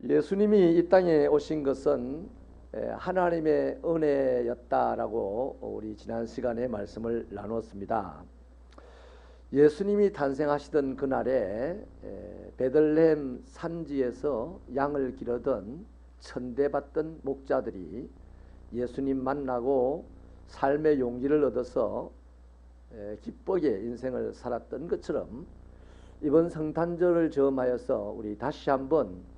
예수님이 이 땅에 오신 것은 하나님의 은혜였다라고 우리 지난 시간에 말씀을 나눴습니다. 예수님이 탄생하시던 그날에 베들레헴 산지에서 양을 기르던 천대받던 목자들이 예수님 만나고 삶의 용기를 얻어서 기쁘게 인생을 살았던 것처럼 이번 성탄절을 즈음하여서 우리 다시 한번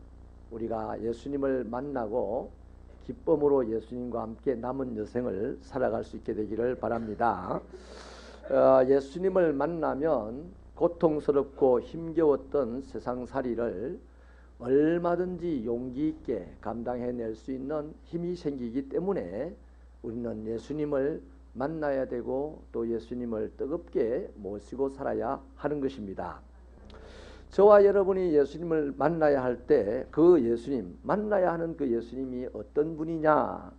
우리가 예수님을 만나고 기쁨으로 예수님과 함께 남은 여생을 살아갈 수 있게 되기를 바랍니다. 예수님을 만나면 고통스럽고 힘겨웠던 세상살이를 얼마든지 용기 있게 감당해낼 수 있는 힘이 생기기 때문에 우리는 예수님을 만나야 되고 또 예수님을 뜨겁게 모시고 살아야 하는 것입니다. 저와 여러분이 예수님을 만나야 할 때 그 예수님, 만나야 하는 그 예수님이 어떤 분이냐,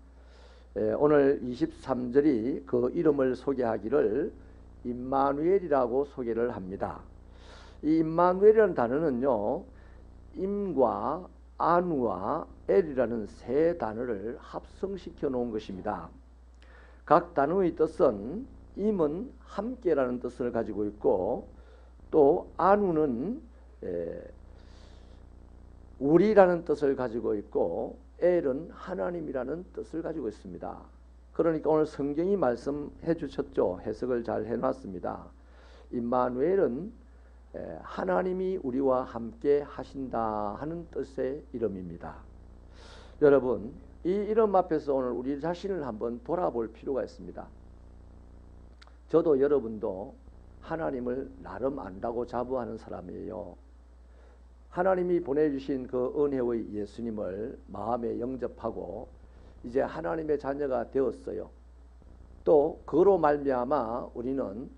오늘 23절이 그 이름을 소개하기를 임마누엘이라고 소개를 합니다. 이 임마누엘이라는 단어는요, 임과 아누와 엘이라는 세 단어를 합성시켜 놓은 것입니다. 각 단어의 뜻은 임은 함께라는 뜻을 가지고 있고, 또 아누는 우리라는 뜻을 가지고 있고, 엘은 하나님이라는 뜻을 가지고 있습니다. 그러니까 오늘 성경이 말씀해 주셨죠. 해석을 잘 해놨습니다. 임마누엘은 하나님이 우리와 함께 하신다 하는 뜻의 이름입니다. 여러분, 이 이름 앞에서 오늘 우리 자신을 한번 돌아볼 필요가 있습니다. 저도 여러분도 하나님을 나름 안다고 자부하는 사람이에요. 하나님이 보내주신 그 은혜의 예수님을 마음에 영접하고 이제 하나님의 자녀가 되었어요. 또 그로 말미암아 우리는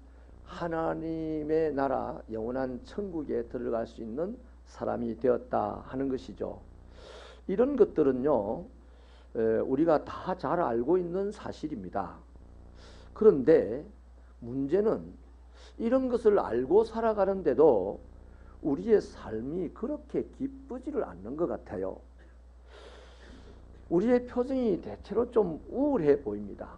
하나님의 나라 영원한 천국에 들어갈 수 있는 사람이 되었다 하는 것이죠. 이런 것들은요, 우리가 다 잘 알고 있는 사실입니다. 그런데 문제는 이런 것을 알고 살아가는데도 우리의 삶이 그렇게 기쁘지를 않는 것 같아요. 우리의 표정이 대체로 좀 우울해 보입니다.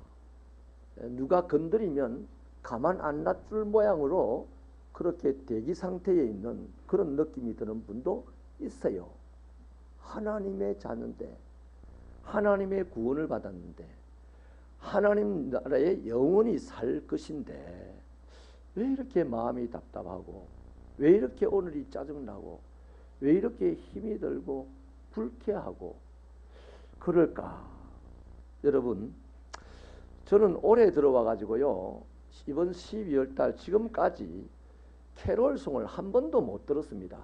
누가 건드리면 가만 안 놔둘 모양으로 그렇게 대기 상태에 있는 그런 느낌이 드는 분도 있어요. 하나님의 자녀인데, 하나님의 구원을 받았는데, 하나님 나라에 영원히 살 것인데 왜 이렇게 마음이 답답하고, 왜 이렇게 오늘이 짜증나고, 왜 이렇게 힘이 들고 불쾌하고 그럴까? 여러분, 저는 올해 들어와 가지고요, 이번 12월 달 지금까지 캐롤송을 한 번도 못 들었습니다.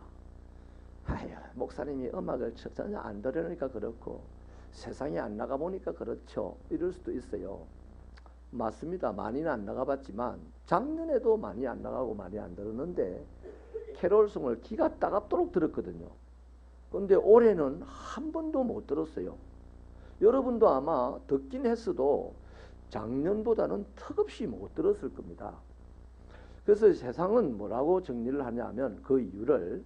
아유, 목사님이 음악을 전혀 안 들으니까 그렇고 세상에 안 나가 보니까 그렇죠, 이럴 수도 있어요. 맞습니다. 많이는 안 나가봤지만 작년에도 많이 안 나가고 많이 안 들었는데 캐롤송을 기가 따갑도록 들었거든요. 그런데 올해는 한 번도 못 들었어요. 여러분도 아마 듣긴 했어도 작년보다는 턱없이 못 들었을 겁니다. 그래서 세상은 뭐라고 정리를 하냐면 그 이유를,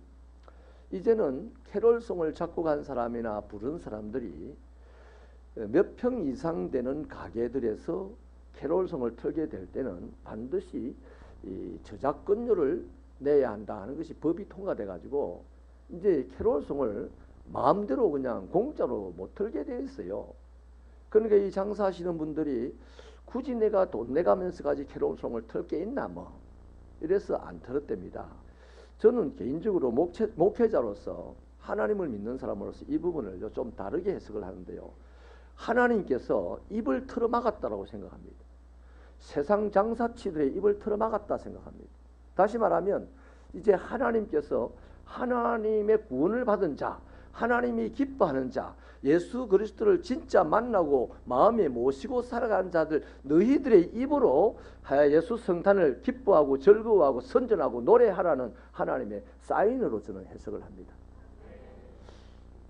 이제는 캐롤송을 작곡한 사람이나 부른 사람들이 몇 평 이상 되는 가게들에서 캐롤송을 틀게 될 때는 반드시 이 저작권료를 내야 한다 하는 것이 법이 통과돼 가지고 이제 캐롤송을 마음대로 그냥 공짜로 못 틀게 되어 있어요. 그러니까 이 장사하시는 분들이 굳이 내가 돈 내가면서까지 캐롤송을 틀 게 있나 뭐 이래서 안 틀었답니다. 저는 개인적으로 목회자로서, 하나님을 믿는 사람으로서 이 부분을 좀 다르게 해석을 하는데요, 하나님께서 입을 틀어막았다고 생각합니다. 세상 장사치들의 입을 틀어막았다 생각합니다. 다시 말하면 이제 하나님께서 하나님의 구원을 받은 자, 하나님이 기뻐하는 자, 예수 그리스도를 진짜 만나고 마음에 모시고 살아가는 자들, 너희들의 입으로 예수 성탄을 기뻐하고 즐거워하고 선전하고 노래하라는 하나님의 사인으로 저는 해석을 합니다.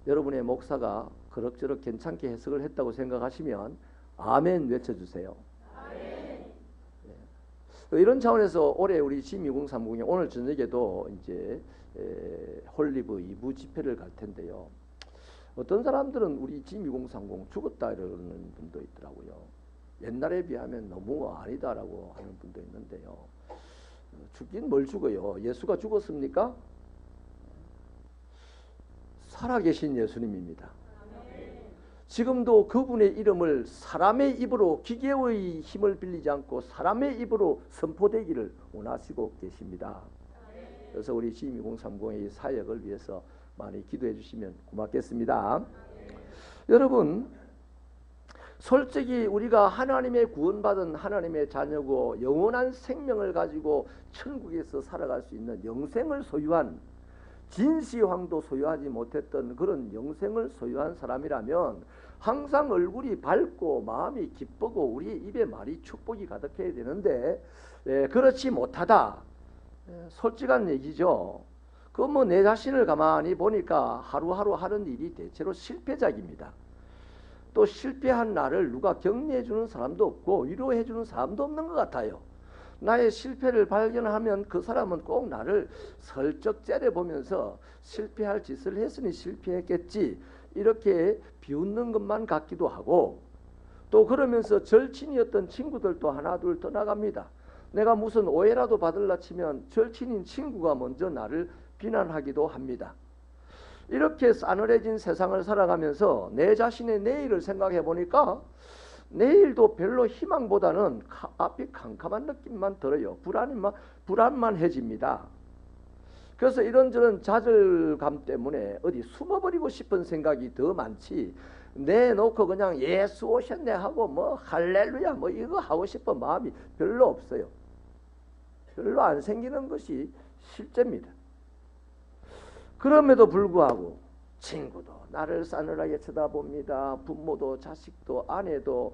여러분의 목사가 그럭저럭 괜찮게 해석을 했다고 생각하시면 아멘 외쳐주세요. 아멘. 이런 차원에서 올해 우리 G2030이 오늘 저녁에도 이제 홀리브 2부 집회를 갈 텐데요. 어떤 사람들은 우리 G2030 죽었다 이러는 분도 있더라고요. 옛날에 비하면 너무 아니다라고 하는 분도 있는데요. 죽긴 뭘 죽어요? 예수가 죽었습니까? 살아계신 예수님입니다. 지금도 그분의 이름을 사람의 입으로, 기계의 힘을 빌리지 않고 사람의 입으로 선포되기를 원하시고 계십니다. 그래서 우리 G2030의 사역을 위해서 많이 기도해 주시면 고맙겠습니다. 여러분, 솔직히 우리가 하나님의 구원받은 하나님의 자녀고 영원한 생명을 가지고 천국에서 살아갈 수 있는 영생을 소유한, 진시황도 소유하지 못했던 그런 영생을 소유한 사람이라면 항상 얼굴이 밝고 마음이 기쁘고 우리 입에 말이 축복이 가득해야 되는데 그렇지 못하다. 솔직한 얘기죠. 그 뭐 내 자신을 가만히 보니까 하루하루 하는 일이 대체로 실패작입니다. 또 실패한 나를 누가 격려해 주는 사람도 없고 위로해 주는 사람도 없는 것 같아요. 나의 실패를 발견하면 그 사람은 꼭 나를 슬쩍 째려보면서 실패할 짓을 했으니 실패했겠지 이렇게 비웃는 것만 같기도 하고, 또 그러면서 절친이었던 친구들도 하나 둘 떠나갑니다. 내가 무슨 오해라도 받을라 치면 절친인 친구가 먼저 나를 비난하기도 합니다. 이렇게 싸늘해진 세상을 살아가면서 내 자신의 내일을 생각해 보니까 내일도 별로 희망보다는 앞이 캄캄한 느낌만 들어요. 불안만해집니다. 그래서 이런저런 좌절감 때문에 어디 숨어버리고 싶은 생각이 더 많지, 내놓고 그냥 예수 오셨네 하고 뭐 할렐루야 뭐 이거 하고 싶은 마음이 별로 없어요. 별로 안 생기는 것이 실제입니다. 그럼에도 불구하고 친구도 나를 싸늘하게 쳐다봅니다. 부모도 자식도 아내도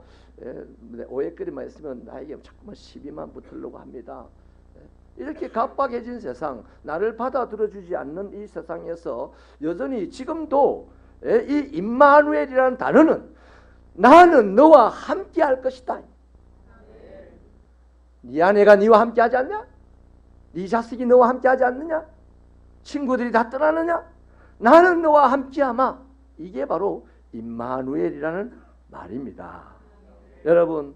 오해거리만 있으면 나에게 자꾸만 시비만 붙으려고 합니다. 이렇게 각박해진 세상, 나를 받아들여주지 않는 이 세상에서 여전히 지금도 이 임마누엘이라는 단어는 나는 너와 함께 할 것이다. 네 아내가 네와 함께 하지 않냐? 네 자식이 너와 함께 하지 않느냐? 친구들이 다 떠나느냐? 나는 너와 함께하마. 이게 바로 임마누엘이라는 말입니다. 여러분,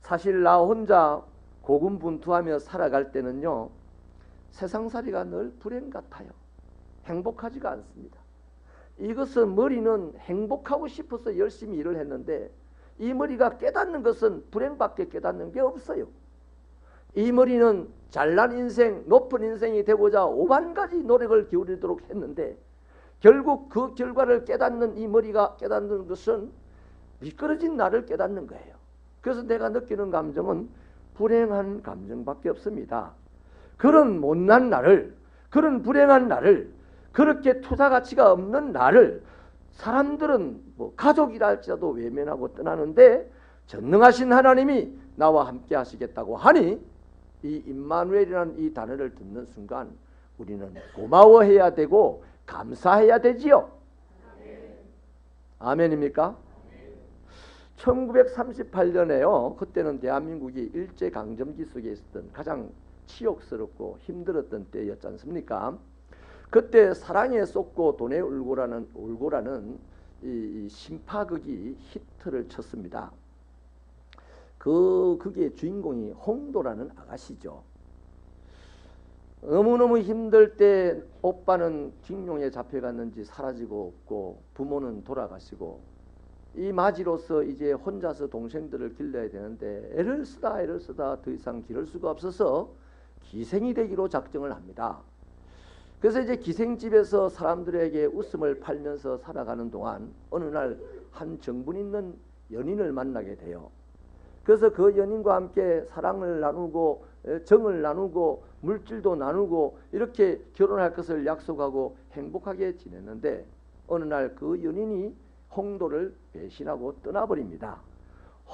사실 나 혼자 고군분투하며 살아갈 때는요, 세상살이가 늘 불행 같아요. 행복하지가 않습니다. 이것은 머리는 행복하고 싶어서 열심히 일을 했는데 이 머리가 깨닫는 것은 불행밖에 깨닫는 게 없어요. 이 머리는 잘난 인생, 높은 인생이 되고자 5만가지 노력을 기울이도록 했는데 결국 그 결과를 깨닫는 이 머리가 깨닫는 것은 미끄러진 나를 깨닫는 거예요. 그래서 내가 느끼는 감정은 불행한 감정밖에 없습니다. 그런 못난 나를, 그런 불행한 나를, 그렇게 투자 가치가 없는 나를 사람들은 뭐 가족이라 할지라도 외면하고 떠나는데 전능하신 하나님이 나와 함께 하시겠다고 하니 이 임마누엘이라는 이 단어를 듣는 순간 우리는 고마워해야 되고 감사해야 되지요. 아멘입니까? 1938년에요. 그때는 대한민국이 일제강점기 속에 있었던 가장 치욕스럽고 힘들었던 때였지 않습니까? 그때 사랑에 쏟고 돈에 울고라는 이 심파극이 히트를 쳤습니다. 그 극의 주인공이 홍도라는 아가씨죠. 너무너무 힘들 때 오빠는 징용에 잡혀갔는지 사라지고 없고 부모는 돌아가시고 이 마지로서 이제 혼자서 동생들을 길러야 되는데 애를 쓰다 더 이상 기를 수가 없어서 기생이 되기로 작정을 합니다. 그래서 이제 기생집에서 사람들에게 웃음을 팔면서 살아가는 동안 어느 날 한 정분 있는 연인을 만나게 돼요. 그래서 그 연인과 함께 사랑을 나누고 정을 나누고 물질도 나누고 이렇게 결혼할 것을 약속하고 행복하게 지냈는데 어느 날 그 연인이 홍도를 배신하고 떠나버립니다.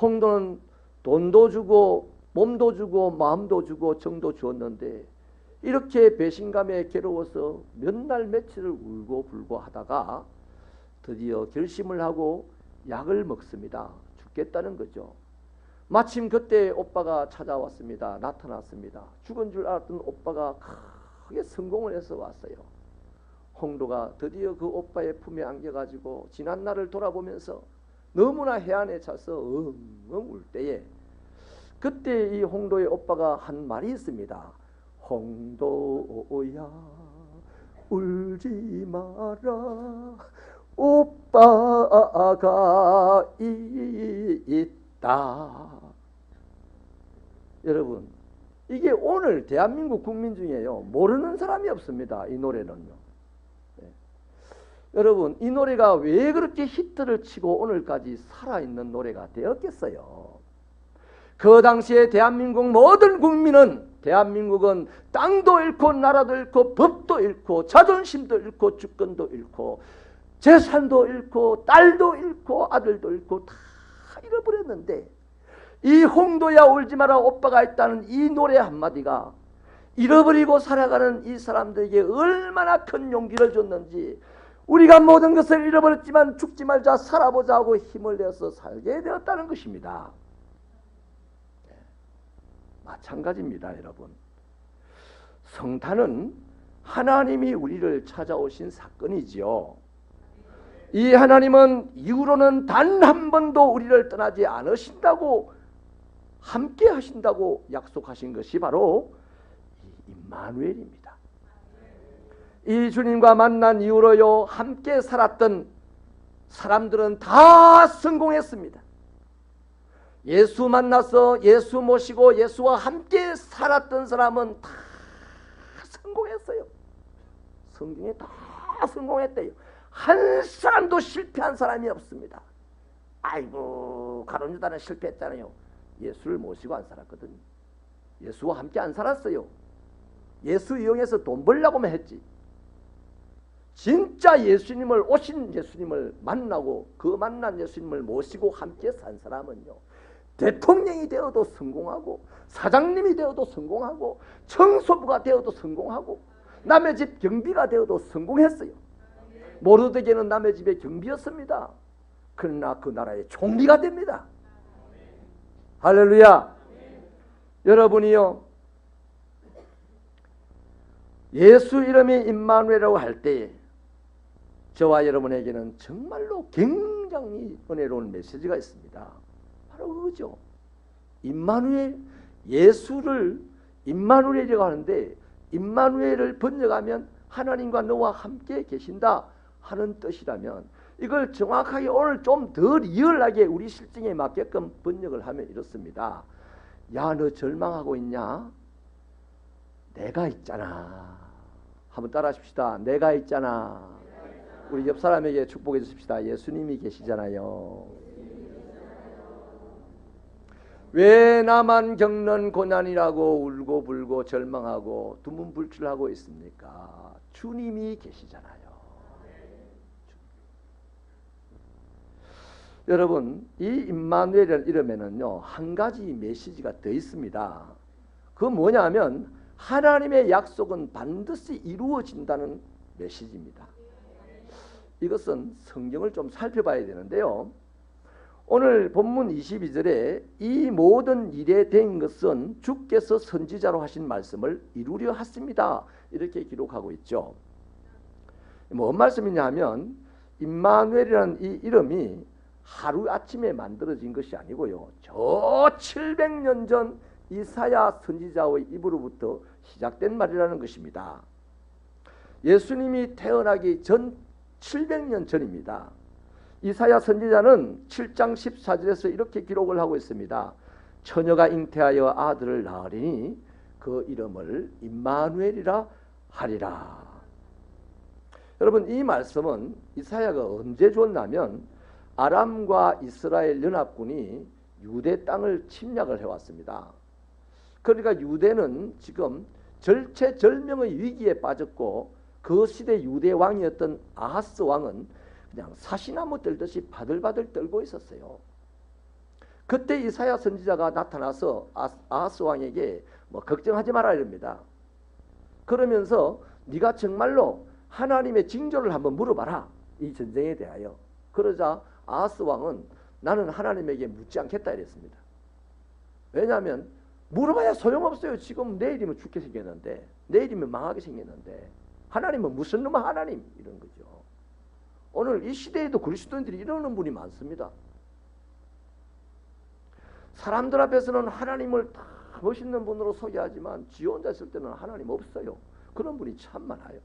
홍도는 돈도 주고 몸도 주고 마음도 주고 정도 주었는데 이렇게 배신감에 괴로워서 몇 날 며칠을 울고 불고 하다가 드디어 결심을 하고 약을 먹습니다. 죽겠다는 거죠. 마침 그때 오빠가 찾아왔습니다. 나타났습니다. 죽은 줄 알았던 오빠가 크게 성공을 해서 왔어요. 홍도가 드디어 그 오빠의 품에 안겨가지고 지난 날을 돌아보면서 너무나 해안에 차서 엉엉 울 때에 그때 이 홍도의 오빠가 한 말이 있습니다. 홍도야 울지 마라 오빠가 있다. 여러분, 이게 오늘 대한민국 국민 중에요 모르는 사람이 없습니다. 이 노래는요. 네. 여러분, 이 노래가 왜 그렇게 히트를 치고 오늘까지 살아있는 노래가 되었겠어요? 그 당시에 대한민국 모든 국민은, 대한민국은 땅도 잃고 나라도 잃고 법도 잃고 자존심도 잃고 주권도 잃고 재산도 잃고 딸도 잃고 아들도 잃고 다 잃어버렸는데 이 홍도야 울지 마라 오빠가 있다는 이 노래 한마디가 잃어버리고 살아가는 이 사람들에게 얼마나 큰 용기를 줬는지, 우리가 모든 것을 잃어버렸지만 죽지 말자 살아보자 하고 힘을 내서 살게 되었다는 것입니다. 마찬가지입니다. 여러분, 성탄은 하나님이 우리를 찾아오신 사건이지요. 이 하나님은 이후로는 단 한 번도 우리를 떠나지 않으신다고, 함께 하신다고 약속하신 것이 바로 임마누엘입니다. 이 주님과 만난 이후로요 함께 살았던 사람들은 다 성공했습니다. 예수 만나서 예수 모시고 예수와 함께 살았던 사람은 다 성공했어요. 성경에 다 성공했대요. 한 사람도 실패한 사람이 없습니다. 아이고 가룟유다는 실패했잖아요. 예수를 모시고 안 살았거든요. 예수와 함께 안 살았어요. 예수 이용해서 돈 벌려고만 했지. 진짜 예수님을, 오신 예수님을 만나고 그 만난 예수님을 모시고 함께 산 사람은요 대통령이 되어도 성공하고 사장님이 되어도 성공하고 청소부가 되어도 성공하고 남의 집 경비가 되어도 성공했어요. 모르드게는 남의 집의 경비였습니다. 그러나 그 나라의 총리가 됩니다. 할렐루야. 여러분이요 예수 이름이 임마누엘이라고 할 때에 저와 여러분에게는 정말로 굉장히 은혜로운 메시지가 있습니다. 바로 그거죠. 임마누엘, 예수를 임마누엘이라고 하는데 임마누엘을 번역하면 하나님과 너와 함께 계신다 하는 뜻이라면 이걸 정확하게 오늘 좀 더 리얼하게 우리 실정에 맞게끔 번역을 하면 이렇습니다. 야, 너 절망하고 있냐? 내가 있잖아. 한번 따라 하십시다. 내가 있잖아. 우리 옆 사람에게 축복해 주십시다. 예수님이 계시잖아요. 왜 나만 겪는 고난이라고 울고 불고 절망하고 두문불출하고 있습니까? 주님이 계시잖아요. 여러분, 이 임마누엘이라는 이름에는요 한 가지 메시지가 더 있습니다. 그 뭐냐면 하나님의 약속은 반드시 이루어진다는 메시지입니다. 이것은 성경을 좀 살펴봐야 되는데요, 오늘 본문 22절에 이 모든 일에 된 것은 주께서 선지자로 하신 말씀을 이루려 하십니다 이렇게 기록하고 있죠. 뭔 말씀이냐 하면 임마누엘이라는 이 이름이 하루아침에 만들어진 것이 아니고요 저 700년 전 이사야 선지자의 입으로부터 시작된 말이라는 것입니다. 예수님이 태어나기 전 700년 전입니다. 이사야 선지자는 7장 14절에서 이렇게 기록을 하고 있습니다. 처녀가 잉태하여 아들을 낳으리니 그 이름을 임마누엘이라 하리라. 여러분, 이 말씀은 이사야가 언제 주었냐면 아람과 이스라엘 연합군이 유대 땅을 침략을 해왔습니다. 그러니까 유대는 지금 절체절명의 위기에 빠졌고 그 시대 유대 왕이었던 아하스 왕은 그냥 사시나무 떨듯이 바들바들 떨고 있었어요. 그때 이사야 선지자가 나타나서 아하스 왕에게 뭐 걱정하지 마라 이럽니다. 그러면서 네가 정말로 하나님의 징조를 한번 물어봐라 이 전쟁에 대하여. 그러자 아하스 왕은 나는 하나님에게 묻지 않겠다 이랬습니다. 왜냐하면 물어봐야 소용없어요. 지금 내일이면 죽게 생겼는데, 내일이면 망하게 생겼는데 하나님은 무슨 놈의 하나님? 이런 거죠. 오늘 이 시대에도 그리스도인들이 이러는 분이 많습니다. 사람들 앞에서는 하나님을 다 멋있는 분으로 소개하지만 지 혼자 있을 때는 하나님 없어요. 그런 분이 참 많아요.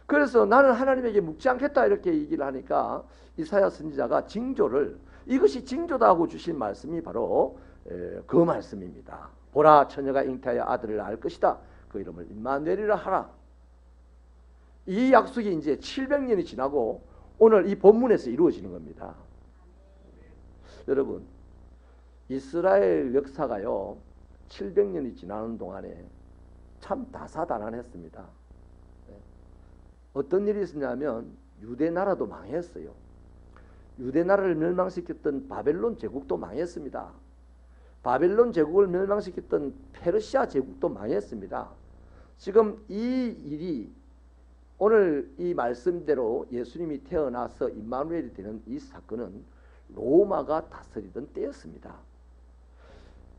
그래서 나는 하나님에게 묻지 않겠다 이렇게 얘기를 하니까 이사야 선지자가 징조를, 이것이 징조다 하고 주신 말씀이 바로 그 말씀입니다. 보라, 처녀가 잉태하여 아들을 낳을 것이다. 그 이름을 임마누엘이라 하라. 이 약속이 이제 700년이 지나고 오늘 이 본문에서 이루어지는 겁니다. 여러분, 이스라엘 역사가요 700년이 지나는 동안에 참 다사다난했습니다. 어떤 일이 있었냐면 유대 나라도 망했어요. 유대 나라를 멸망시켰던 바벨론 제국도 망했습니다. 바벨론 제국을 멸망시켰던 페르시아 제국도 망했습니다. 지금 이 일이 오늘 이 말씀대로 예수님이 태어나서 임마누엘이 되는 이 사건은 로마가 다스리던 때였습니다.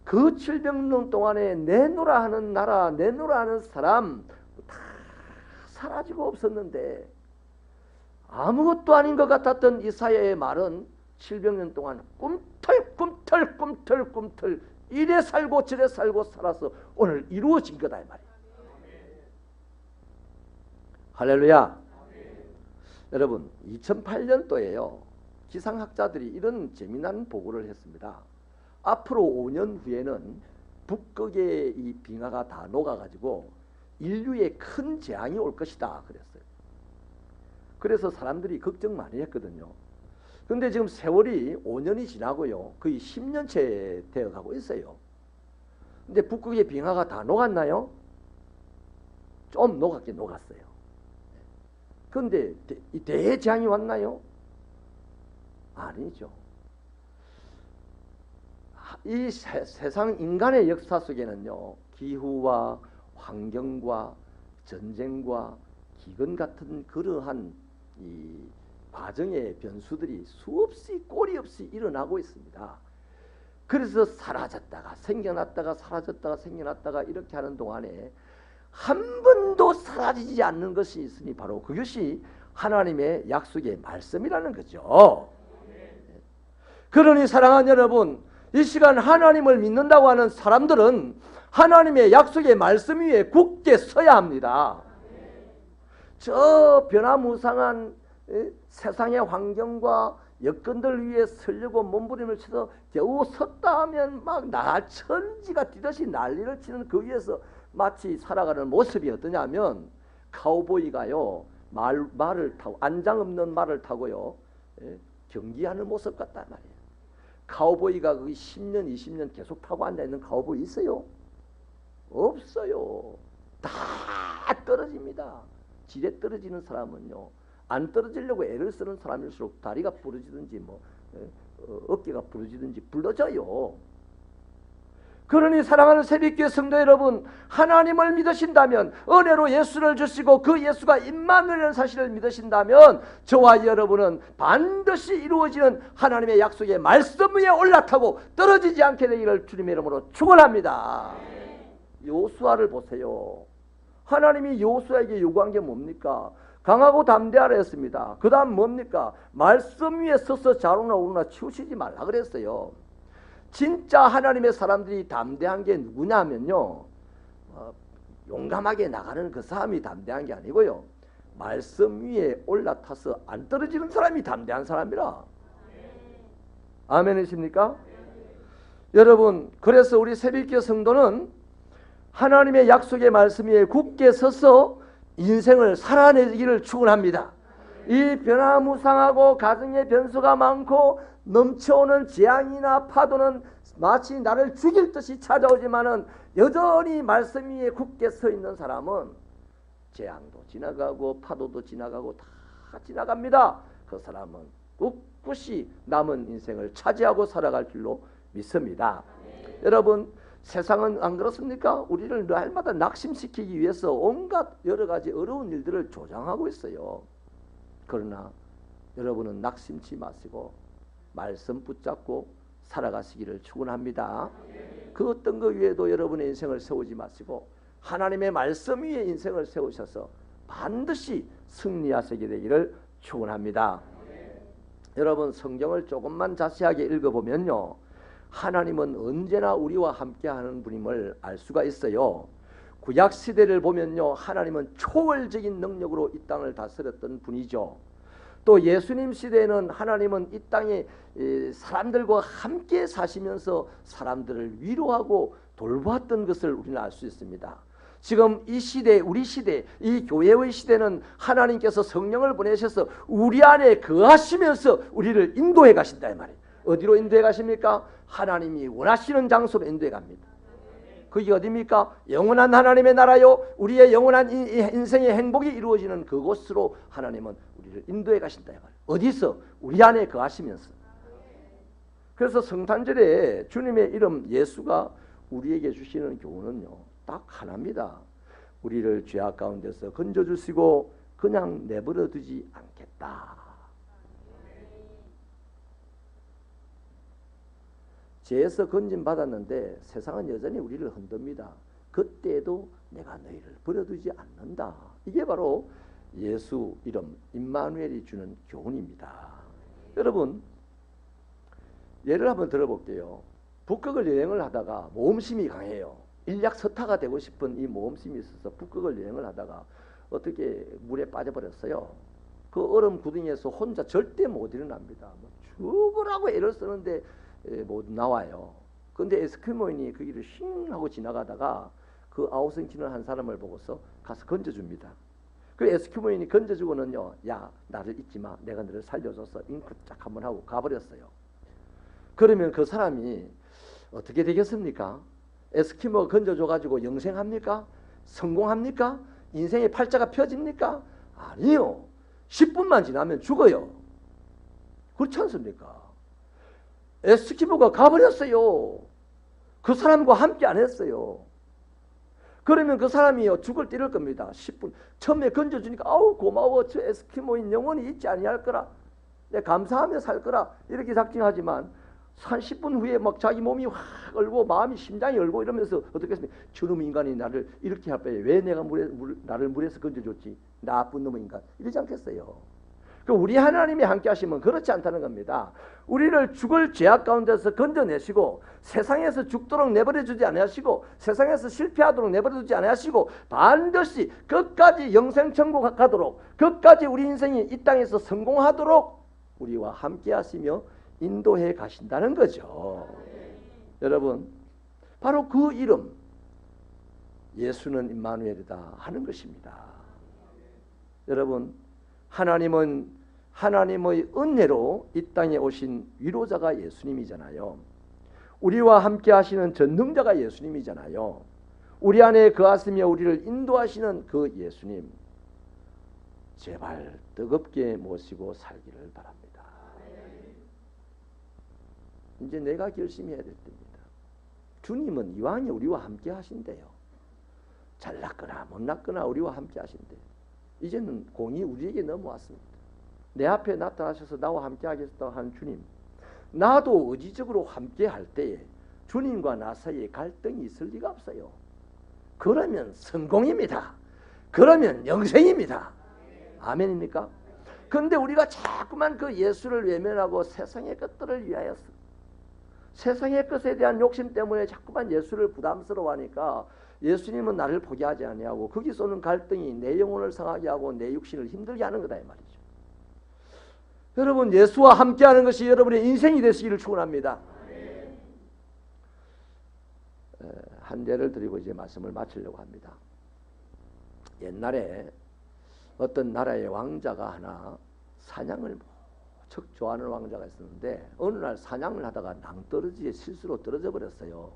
그 700년 동안에 내노라 하는 나라, 내노라 하는 사람 다 사라지고 없었는데 아무것도 아닌 것 같았던 이사야의 말은 700년 동안 꿈틀 이래 살고 저래 살고 살아서 오늘 이루어진 거다 이 말이에요. 할렐루야. 여러분, 2008년도에요 기상학자들이 이런 재미난 보고를 했습니다. 앞으로 5년 후에는 북극의 이 빙하가 다 녹아가지고 인류에 큰 재앙이 올 것이다 그랬어요. 그래서 사람들이 걱정 많이 했거든요. 그런데 지금 세월이 5년이 지나고요 거의 10년째 되어가고 있어요. 근데 북극의 빙하가 다 녹았나요? 좀 녹았긴 녹았어요. 그런데 이 대재앙이 왔나요? 아니죠. 이 세상 인간의 역사 속에는요 기후와 환경과 전쟁과 기근 같은 그러한 이 과정의 변수들이 수없이 꼬리 없이 일어나고 있습니다. 그래서 사라졌다가 생겨났다가 사라졌다가 생겨났다가 이렇게 하는 동안에 한 번도 사라지지 않는 것이 있으니 바로 그것이 하나님의 약속의 말씀이라는 거죠. 그러니 사랑하는 여러분, 이 시간 하나님을 믿는다고 하는 사람들은 하나님의 약속의 말씀 위에 굳게 서야 합니다. 저 변화무쌍한 세상의 환경과 여건들 위에 서려고 몸부림을 쳐서 겨우 섰다 하면 막 천지가 뛰듯이 난리를 치는 그 위에서 마치 살아가는 모습이 어떠냐면 카우보이가요 말을 타고 안장 없는 말을 타고요 경기하는 모습 같단 말이에요. 카우보이가 그 10년 20년 계속 타고 앉아있는 카우보이 있어요? 없어요. 다 떨어집니다. 지레 떨어지는 사람은요 안 떨어지려고 애를 쓰는 사람일수록 다리가 부러지든지 어깨가 부러지든지 부러져요. 그러니 사랑하는 새벽교회 성도 여러분, 하나님을 믿으신다면, 은혜로 예수를 주시고 그 예수가 임마누엘이라는 사실을 믿으신다면 저와 여러분은 반드시 이루어지는 하나님의 약속의 말씀 위에 올라타고 떨어지지 않게 되기를 주님의 이름으로 축원합니다. 요수아를 보세요. 하나님이 요수아에게 요구한 게 뭡니까? 강하고 담대하라 했습니다. 그 다음 뭡니까? 말씀 위에 서서 좌우나 우나 치우치지 말라 그랬어요. 진짜 하나님의 사람들이 담대한 게 누구냐면요 용감하게 나가는 그 사람이 담대한 게 아니고요 말씀 위에 올라타서 안 떨어지는 사람이 담대한 사람이라. 아멘이십니까? 여러분, 그래서 우리 새벽기도 성도는 하나님의 약속의 말씀 위에 굳게 서서 인생을 살아내기를 축원합니다. 이 변화무쌍하고 가정의 변수가 많고 넘쳐오는 재앙이나 파도는 마치 나를 죽일 듯이 찾아오지만은 여전히 말씀 위에 굳게 서 있는 사람은 재앙도 지나가고 파도도 지나가고 다 지나갑니다. 그 사람은 꿋꿋이 남은 인생을 차지하고 살아갈 줄로 믿습니다. 여러분, 세상은 안 그렇습니까? 우리를 날마다 낙심시키기 위해서 온갖 여러 가지 어려운 일들을 조장하고 있어요. 그러나 여러분은 낙심치 마시고 말씀 붙잡고 살아가시기를 축원합니다. 그 어떤 것 위에도 여러분의 인생을 세우지 마시고 하나님의 말씀 위에 인생을 세우셔서 반드시 승리하시게 되기를 축원합니다. 여러분 성경을 조금만 자세하게 읽어보면요, 하나님은 언제나 우리와 함께하는 분임을 알 수가 있어요. 구약 시대를 보면요, 하나님은 초월적인 능력으로 이 땅을 다스렸던 분이죠. 또 예수님 시대에는 하나님은 이 땅에 사람들과 함께 사시면서 사람들을 위로하고 돌보았던 것을 우리는 알 수 있습니다. 지금 이 시대, 우리 시대, 이 교회의 시대는 하나님께서 성령을 보내셔서 우리 안에 거하시면서 우리를 인도해 가신다 이 말이에요. 어디로 인도해 가십니까? 하나님이 원하시는 장소로 인도해 갑니다. 그게 어디입니까? 영원한 하나님의 나라요, 우리의 영원한 인생의 행복이 이루어지는 그곳으로 하나님은 우리를 인도해 가신다 이 말이에요. 어디서? 우리 안에 거하시면서. 그래서 성탄절에 주님의 이름 예수가 우리에게 주시는 교훈은요, 딱 하나입니다. 우리를 죄악 가운데서 건져주시고 그냥 내버려 두지 않겠다. 죄에서 건진받았는데 세상은 여전히 우리를 흔듭니다. 그때도 내가 너희를 버려두지 않는다. 이게 바로 예수 이름 임마누엘이 주는 교훈입니다. 여러분, 예를 한번 들어볼게요. 북극을 여행을 하다가 모험심이 강해요. 일약서타가 되고 싶은 이 모험심이 있어서 북극을 여행을 하다가 어떻게 물에 빠져버렸어요. 그 얼음 구덩이에서 혼자 절대 못 일어납니다. 죽으라고 애를 쓰는데 못 나와요. 그런데 에스키모인이 그 길을 싱 하고 지나가다가 그 아우성키는 한 사람을 보고서 가서 건져줍니다. 그 에스키모인이 건져주고는요, 야 나를 잊지 마, 내가 너를 살려줘서 잉크 쫙 한번 하고 가버렸어요. 그러면 그 사람이 어떻게 되겠습니까? 에스키모 건져줘가지고 영생합니까? 성공합니까? 인생의 팔자가 펴집니까? 아니요. 10분만 지나면 죽어요. 그렇지 않습니까? 에스키모가 가버렸어요. 그 사람과 함께 안 했어요. 그러면 그 사람이요, 죽을 때릴 겁니다. 10분. 처음에 건져주니까 아우 고마워, 저 에스키모인 영원히 잊지 아니할 거라, 내가 감사하며 살 거라 이렇게 작정하지만 한 10분 후에 막 자기 몸이 확 얼고 마음이 심장이 얼고 이러면서 어떻게 했습니까? 저놈 인간이 나를 이렇게 할 바에 왜 내가 나를 물에서 건져줬지? 나쁜 놈의 인간. 이러지 않겠어요? 우리 하나님이 함께 하시면 그렇지 않다는 겁니다. 우리를 죽을 죄악 가운데서 건져내시고 세상에서 죽도록 내버려두지 않으시고 세상에서 실패하도록 내버려두지 않으시고 반드시 끝까지 영생천국 가도록, 끝까지 우리 인생이 이 땅에서 성공하도록 우리와 함께 하시며 인도해 가신다는 거죠. 여러분, 바로 그 이름 예수는 임마누엘이다 하는 것입니다. 여러분, 하나님은 하나님의 은혜로 이 땅에 오신 위로자가 예수님이잖아요. 우리와 함께 하시는 전능자가 예수님이잖아요. 우리 안에 거하시며 우리를 인도하시는 그 예수님, 제발 뜨겁게 모시고 살기를 바랍니다. 이제 내가 결심해야 될 때입니다. 주님은 이왕에 우리와 함께 하신대요. 잘났거나 못났거나 우리와 함께 하신대. 이제는 공이 우리에게 넘어왔습니다. 내 앞에 나타나셔서 나와 함께 하겠다고 하는 주님, 나도 의지적으로 함께 할 때에 주님과 나 사이에 갈등이 있을 리가 없어요. 그러면 성공입니다. 그러면 영생입니다. 아멘입니까? 그런데 우리가 자꾸만 그 예수를 외면하고 세상의 것들을 위하여서 세상의 것에 대한 욕심 때문에 자꾸만 예수를 부담스러워하니까 예수님은 나를 포기하지 아니하고 거기서 오는 갈등이 내 영혼을 상하게 하고 내 육신을 힘들게 하는 거다 이 말이죠. 여러분, 예수와 함께하는 것이 여러분의 인생이 되시기를 축원합니다. 한 예를 드리고 이제 말씀을 마치려고 합니다. 옛날에 어떤 나라의 왕자가 하나 사냥을 무척 좋아하는 왕자가 있었는데 어느 날 사냥을 하다가 낭떠러지에 실수로 떨어져 버렸어요.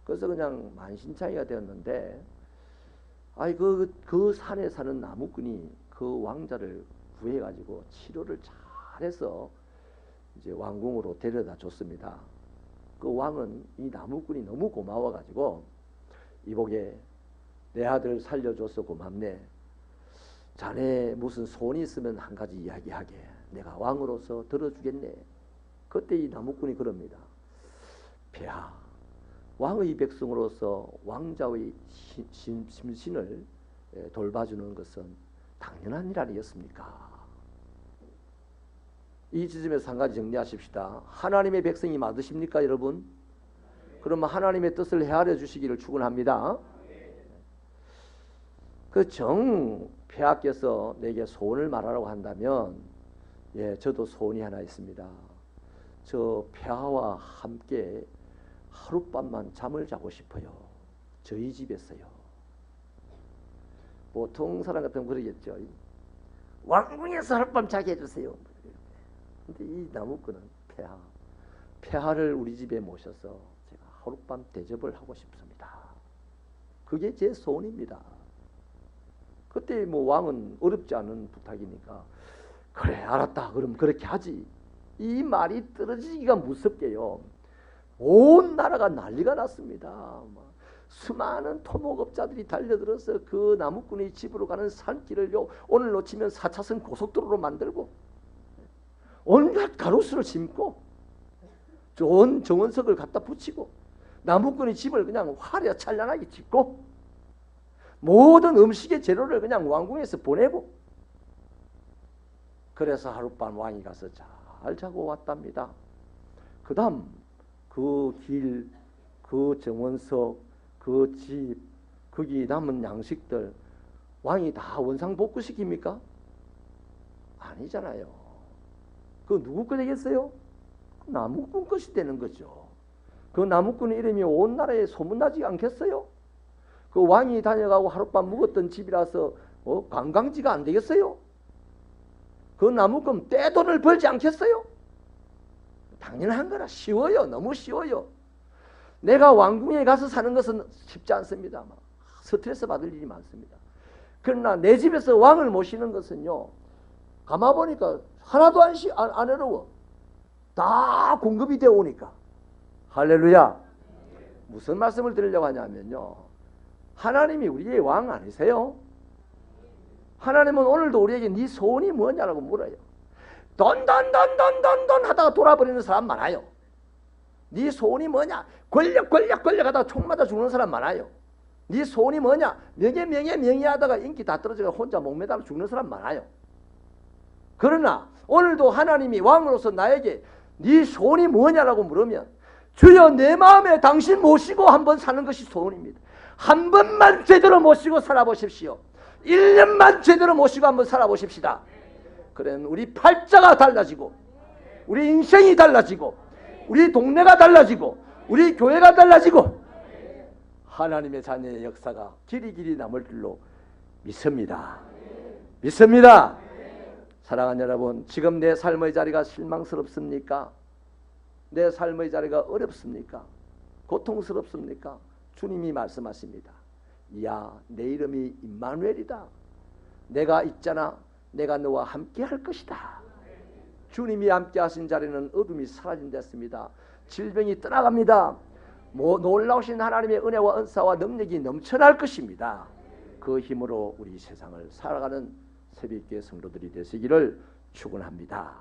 그래서 그냥 만신창이가 되었는데, 그 산에 사는 나무꾼이 그 왕자를 구해가지고 치료를 잘해서 이제 왕궁으로 데려다 줬습니다. 그 왕은 이 나무꾼이 너무 고마워가지고 이보게, 내 아들 살려줘서 고맙네. 자네 무슨 소원이 있으면 한 가지 이야기하게. 내가 왕으로서 들어주겠네. 그때 이 나무꾼이 그럽니다. 폐하, 왕의 백성으로서 왕자의 심신을 돌봐주는 것은 당연한 일 아니겠습니까? 이 지점에서 한 가지 정리하십시다. 하나님의 백성이 맞으십니까, 여러분? 그러면 하나님의 뜻을 헤아려 주시기를 축원합니다. 그 정 폐하께서 내게 소원을 말하라고 한다면, 저도 소원이 하나 있습니다. 저 폐하와 함께 하룻밤만 잠을 자고 싶어요. 저희 집에서요. 보통 사람 같으면 그러겠죠. 왕궁에서 하룻밤 자게 해주세요. 근데 이 나무꾼은 폐하를 우리 집에 모셔서 제가 하룻밤 대접을 하고 싶습니다. 그게 제 소원입니다. 그때 왕은 어렵지 않은 부탁이니까 그래 알았다 그럼 그렇게 하지. 이 말이 떨어지기가 무섭게요. 온 나라가 난리가 났습니다. 수많은 토목업자들이 달려들어서 그 나무꾼의 집으로 가는 산길을요 오늘 놓치면 4차선 고속도로로 만들고 온갖 가로수를 심고 좋은 정원석을 갖다 붙이고 나무꾼의 집을 그냥 화려찬란하게 짓고 모든 음식의 재료를 그냥 왕궁에서 보내고 그래서 하룻밤 왕이 가서 잘 자고 왔답니다. 그 다음 그 길, 그 정원석, 그 집, 거기 남은 양식들 왕이 다 원상복구시킵니까? 아니잖아요. 그 누구 거 되겠어요? 그 나무꾼 것이 되는 거죠. 그 나무꾼의 이름이 온 나라에 소문나지 않겠어요? 그 왕이 다녀가고 하룻밤 묵었던 집이라서 관광지가 안 되겠어요? 그 나무꾼 떼돈을 벌지 않겠어요? 당연한 거라. 쉬워요. 너무 쉬워요. 내가 왕궁에 가서 사는 것은 쉽지 않습니다. 스트레스 받을 일이 많습니다. 그러나 내 집에서 왕을 모시는 것은요 가만 보니까 하나도 안 어려워. 다 공급이 되어 오니까. 할렐루야. 무슨 말씀을 드리려고 하냐면요 하나님이 우리의 왕 아니세요? 하나님은 오늘도 우리에게 네 소원이 뭐냐라고 물어요. 돈 하다가 돌아버리는 사람 많아요. 네 소원이 뭐냐? 권력 하다가 총 맞아 죽는 사람 많아요. 네 소원이 뭐냐? 명예 하다가 인기 다 떨어져서 혼자 목매달아 죽는 사람 많아요. 그러나 오늘도 하나님이 왕으로서 나에게 네 소원이 뭐냐라고 물으면 주여 내 마음에 당신 모시고 한번 사는 것이 소원입니다. 한 번만 제대로 모시고 살아보십시오. 1년만 제대로 모시고 한번 살아보십시다. 그러면 우리 팔자가 달라지고 우리 인생이 달라지고 우리 동네가 달라지고 우리 교회가 달라지고 하나님의 자녀의 역사가 길이 남을 줄로 믿습니다. 믿습니다. 사랑하는 여러분, 지금 내 삶의 자리가 실망스럽습니까? 내 삶의 자리가 어렵습니까? 고통스럽습니까? 주님이 말씀하십니다. 야, 내 이름이 임마누엘이다. 내가 있잖아. 내가 너와 함께 할 것이다. 주님이 함께 하신 자리는 어둠이 사라진댔습니다. 질병이 떠나갑니다. 놀라우신 하나님의 은혜와 은사와 능력이 넘쳐날 것입니다. 그 힘으로 우리 세상을 살아가는 새벽교회 성도들이 되시기를 축원합니다.